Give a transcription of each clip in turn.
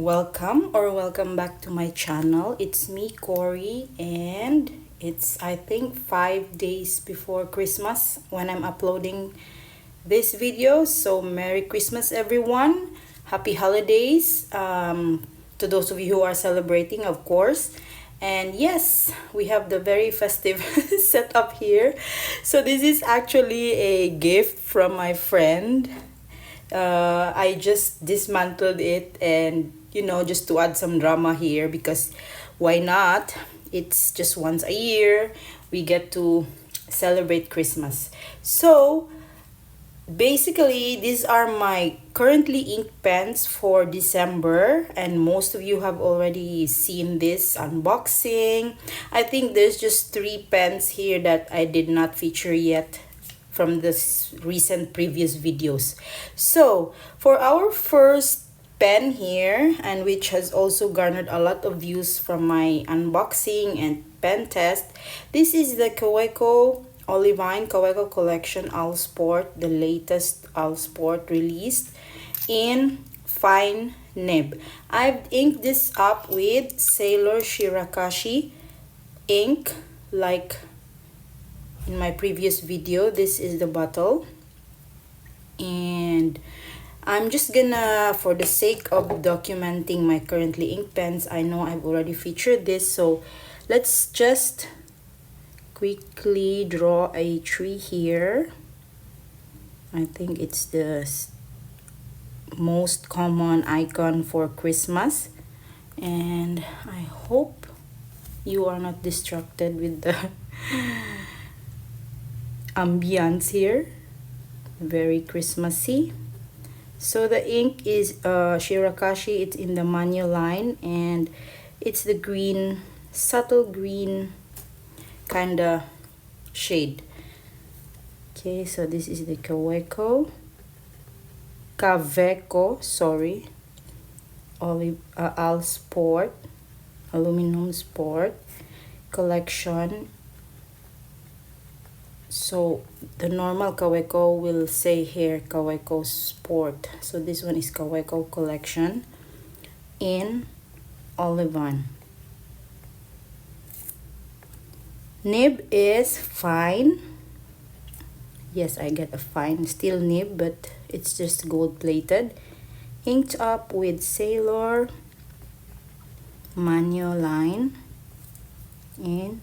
Welcome back to my channel. It's me, Cory, and it's I think 5 days before Christmas when I'm uploading this video. So Merry Christmas, everyone. Happy holidays to those of you who are celebrating, of course. And yes, we have the very festive setup here. So this is actually a gift from my friend. I just dismantled it, and just to add some drama here, because why not? It's just once a year we get to celebrate Christmas. So basically, these are my currently ink pens for December, and most of you have already seen this unboxing. I think there's just 3 pens here that I did not feature yet from this recent previous videos. So for our first pen here, and which has also garnered a lot of views from my unboxing and pen test, this is the Kaweco Olivine Kaweco collection AlSport, the latest AlSport released in fine nib. I've inked this up with Sailor Shirakashi ink, like in my previous video. This is the bottle, and I'm just gonna, for the sake of documenting my currently ink pens, I know I've already featured this, so let's just quickly draw a tree here. I think it's the most common icon for Christmas, and I hope you are not distracted with the ambience here. Very Christmassy. So the ink is Shirakashi. It's in the manual line, and it's the green, subtle green kind of shade. Okay, so this is the Kaweco, sorry, AlSport, aluminum sport collection. So the normal Kaweco will say here Kaweco Sport. So this one is Kaweco collection in Olivine. Nib is fine. Yes, I get a fine steel nib, but it's just gold plated. Inked up with Sailor manual line and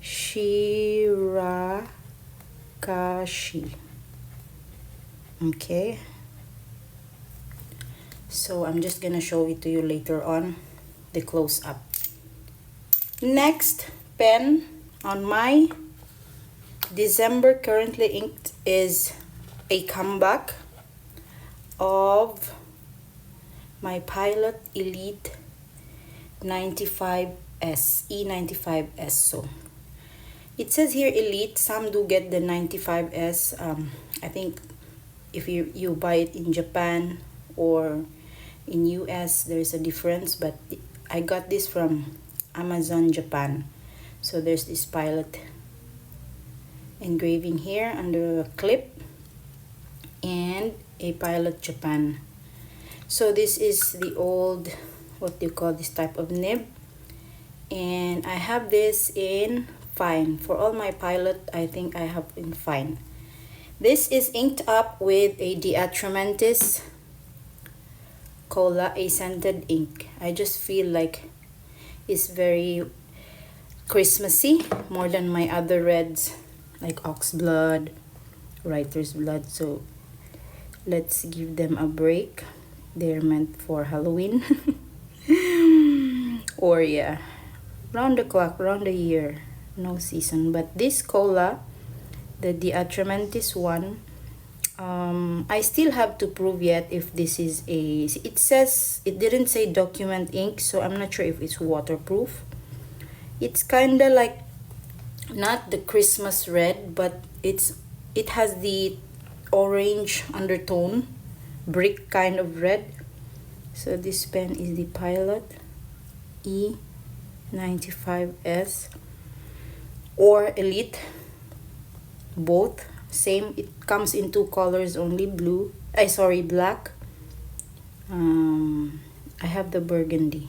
Shirakashi. Okay, so I'm just gonna show it to you later on, the close-up. Next pen on my December currently inked is a comeback of my Pilot Elite 95S, E95S. So it says here Elite. Some do get the 95S. I think if you buy it in Japan or in US, there's a difference, but I got this from Amazon Japan. So there's this Pilot engraving here under a clip, and a Pilot Japan. So this is the old, what do you call this type of nib, and I have this in fine. For all my Pilot, I think I have in fine. This is inked up with a Diatramentis Cola, a scented ink. I just feel like it's very Christmassy, more than my other reds like Ox Blood, Writer's Blood. So let's give them a break. They're meant for Halloween or yeah, round the clock, round the year, no season. But this Cola, the Diatramentis one, I still have to prove yet if this is a, it says, it didn't say document ink, so I'm not sure if it's waterproof. It's kind of like not the Christmas red, but it has the orange undertone, brick kind of red. So this pen is the Pilot E95S or Elite, both same. It comes in 2 colors only, black I have the burgundy.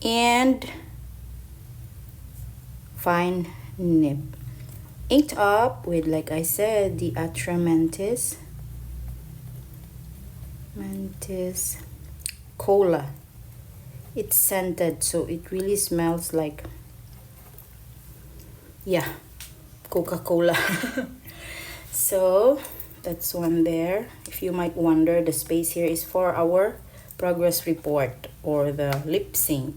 And fine nib. Inked up with, like I said, the Atramantis Cola. It's scented, so it really smells like, yeah, Coca-Cola. So that's one there. If you might wonder, the space here is for our progress report or the lip sync.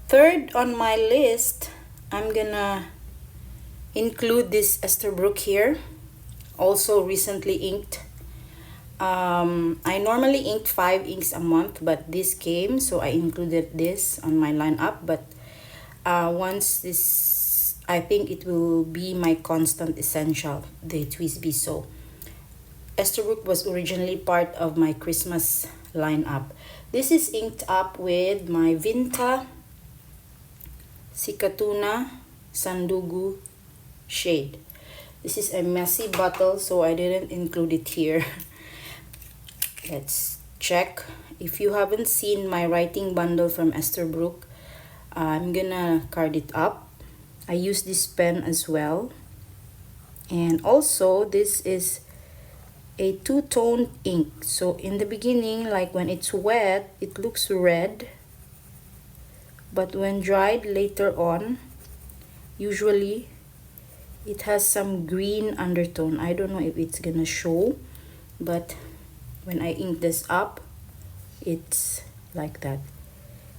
Third on my list, I'm gonna include this Esterbrook here, also recently inked. I normally ink 5 inks a month, but this came, so I included this on my lineup. But once this, I think it will be my constant essential, the TWSBI. So Esterbrook was originally part of my Christmas lineup. This is inked up with my Vinta Sikatuna Sandugu shade. This is a messy bottle, so I didn't include it here. Let's check. If you haven't seen my writing bundle from Esterbrook, I'm gonna card it up. I use this pen as well. And also, this is a two-tone ink. So in the beginning, like when it's wet, it looks red. But when dried later on, usually it has some green undertone. I don't know if it's gonna show, but when I ink this up, it's like that.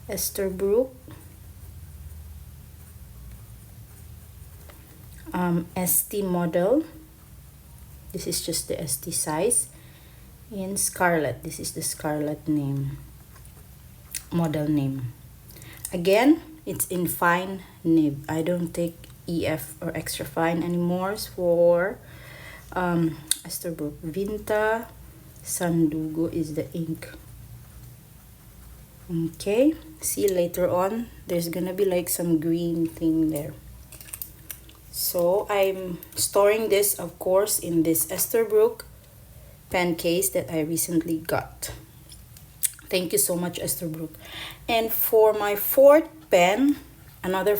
Esterbrook ST model. This is just the ST size. In Scarlet, this is the Scarlet name, model name. Again, it's in fine nib. I don't take EF or extra fine anymore for Esterbrook. Vinta Sandugo is the ink. Okay, see later on, there's gonna be like some green thing there. So I'm storing this, of course, in this Esterbrook pen case that I recently got. Thank you so much, Esterbrook. And for my fourth pen, another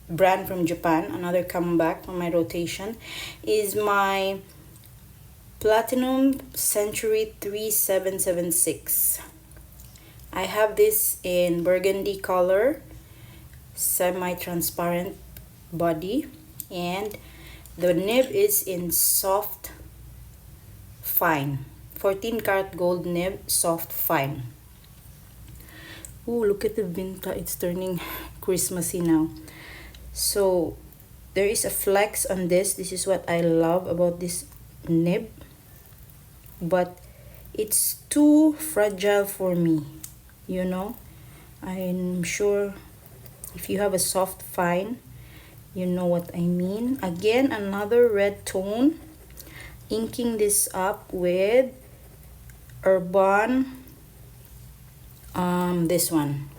brand from Japan, another comeback on my rotation, is my Platinum Century 3776. I have this in burgundy color, semi-transparent body, and the nib is in soft fine, 14 karat gold nib, soft fine. Ooh, look at the Vinta, it's turning Christmassy now. So there is a flex on this. This is what I love about this nib, but it's too fragile for me, you know. I'm sure if you have a soft fine, you know what I mean. Again, another red tone, inking this up with Urban, this one,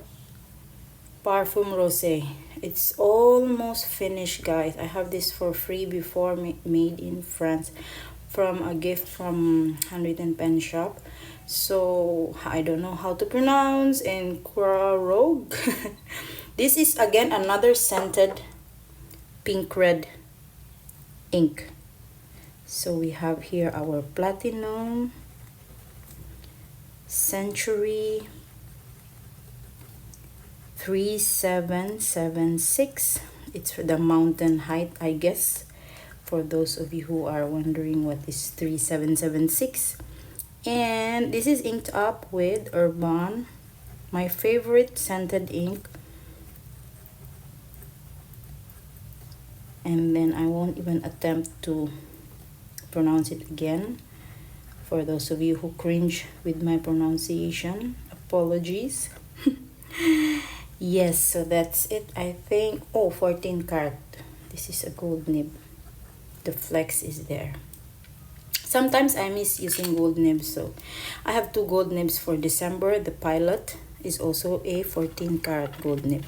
Parfum Rosé. It's almost finished, guys. I have this for free before, made in France, from a gift from Handwritten Pen Shop. So I don't know how to pronounce, and Rogue. This is again another scented pink red ink. So we have here our Platinum Century 3776. It's the mountain height, I guess, for those of you who are wondering what is 3776. And this is inked up with Urban, my favorite scented ink. And then I won't even attempt to pronounce it again. For those of you who cringe with my pronunciation, apologies. Yes, so that's it, I think. Oh, 14 karat. This is a gold nib. The flex is there. Sometimes I miss using gold nibs, so I have 2 gold nibs for December. The Pilot is also a 14 karat gold nib.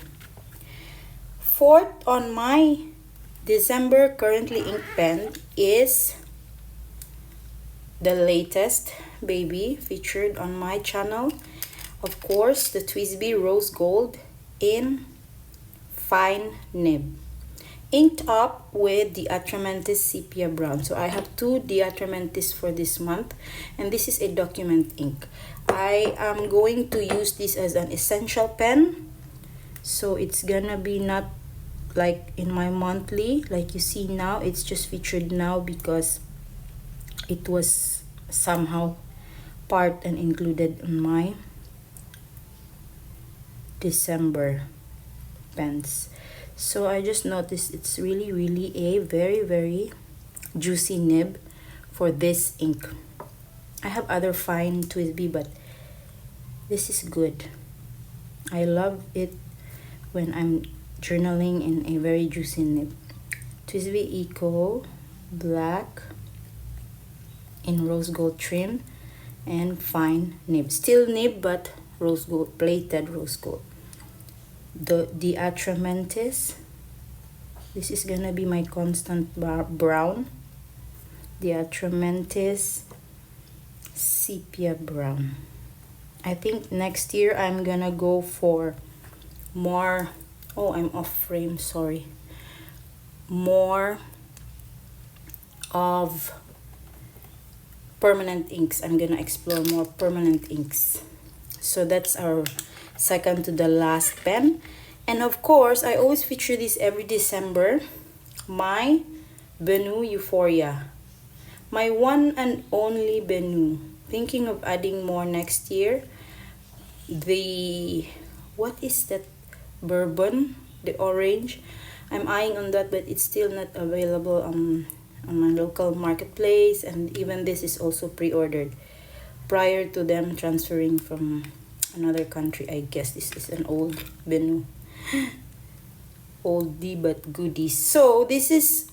Fourth on my December currently ink pen is the latest baby featured on my channel. Of course, the TWSBI Rose Gold in fine nib, inked up with the Atramentis Sepia Brown. So I have two Atramentis for this month, and this is a document ink. I am going to use this as an essential pen, so it's gonna be not like in my monthly like you see now. It's just featured now because it was somehow part and included in my December pens. So I just noticed it's really a very juicy nib for this ink. I have other fine TWSBI, but this is good. I love it when I'm journaling in a very juicy nib. TWSBI Eco Black in rose gold trim and fine nib. Still nib, but rose gold, plated rose gold. The Atramentis, this is gonna be my constant brown. The Atramentis Sepia Brown. I think next year I'm gonna go for more, oh, I'm off frame, sorry, more of permanent inks. I'm gonna explore more permanent inks. So that's our second to the last pen. And of course, I always feature this every December, my Benu Euphoria, my one and only Benu. Thinking of adding more next year. The, what is that, bourbon, the orange, I'm eyeing on that, but it's still not available on my local marketplace, and even this is also pre-ordered prior to them transferring from another country. I guess this is an old Benu, oldie but goodie. So this is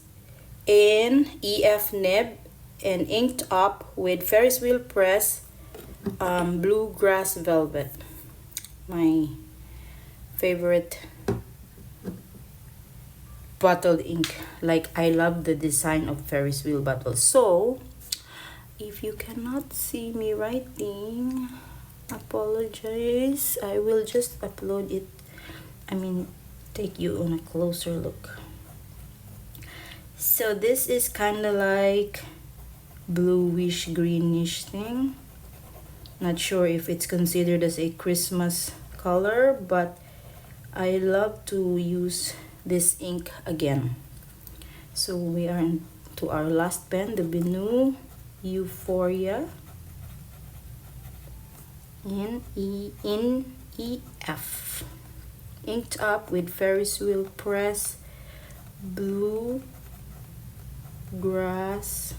in EF nib and inked up with Ferris wheel press bluegrass velvet, my favorite bottled ink. Like, I love the design of Ferris wheel bottle. So if you cannot see me writing, apologize. I will just upload it, I mean take you on a closer look. So this is kind of like bluish greenish thing. Not sure if it's considered as a Christmas color, but I love to use this ink again. So we are into our last pen, the Benu Euphoria in EF, inked up with Ferris wheel press blue grass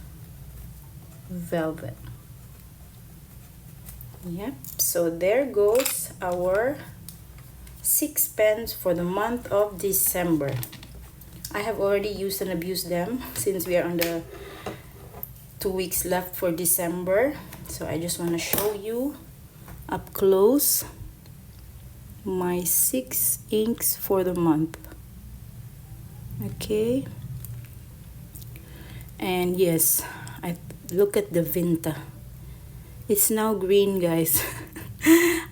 velvet. Yep, so there goes our 6 pens for the month of December. I have already used and abused them since we are on the 2 weeks left for December. So I just want to show you up close my 6 inks for the month. Okay, and yes, I look at the Vinta. It's now green, guys.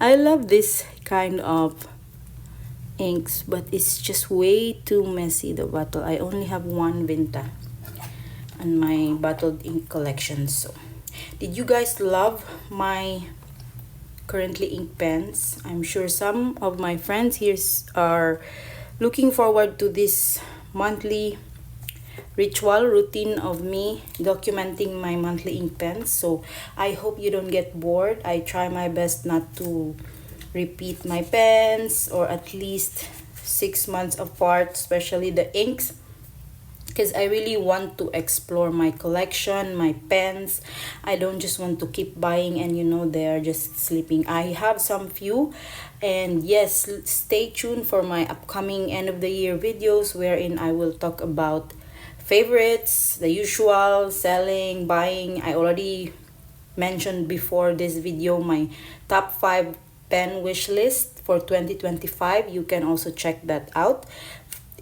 I love this kind of inks, but it's just way too messy, the bottle. I only have one Vinta on my bottled ink collection. So did you guys love my currently ink pens? I'm sure some of my friends here are looking forward to this monthly ritual routine of me documenting my monthly ink pens. So I hope you don't get bored. I try my best not to repeat my pens, or at least 6 months apart, especially the inks, because I really want to explore my collection, my pens. I don't just want to keep buying and they're just sleeping. I have some few, and yes, stay tuned for my upcoming end of the year videos wherein I will talk about favorites, the usual, selling, buying. I already mentioned before this video my top 5 pen wish list for 2025. You can also check that out.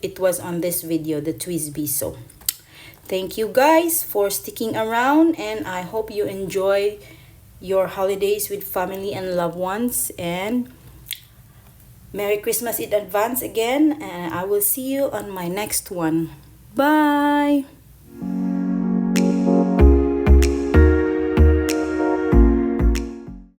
It was on this video, the TWSBI. So Thank you guys for sticking around, and I hope you enjoy your holidays with family and loved ones. And Merry Christmas in advance again, and I will see you on my next one. Bye!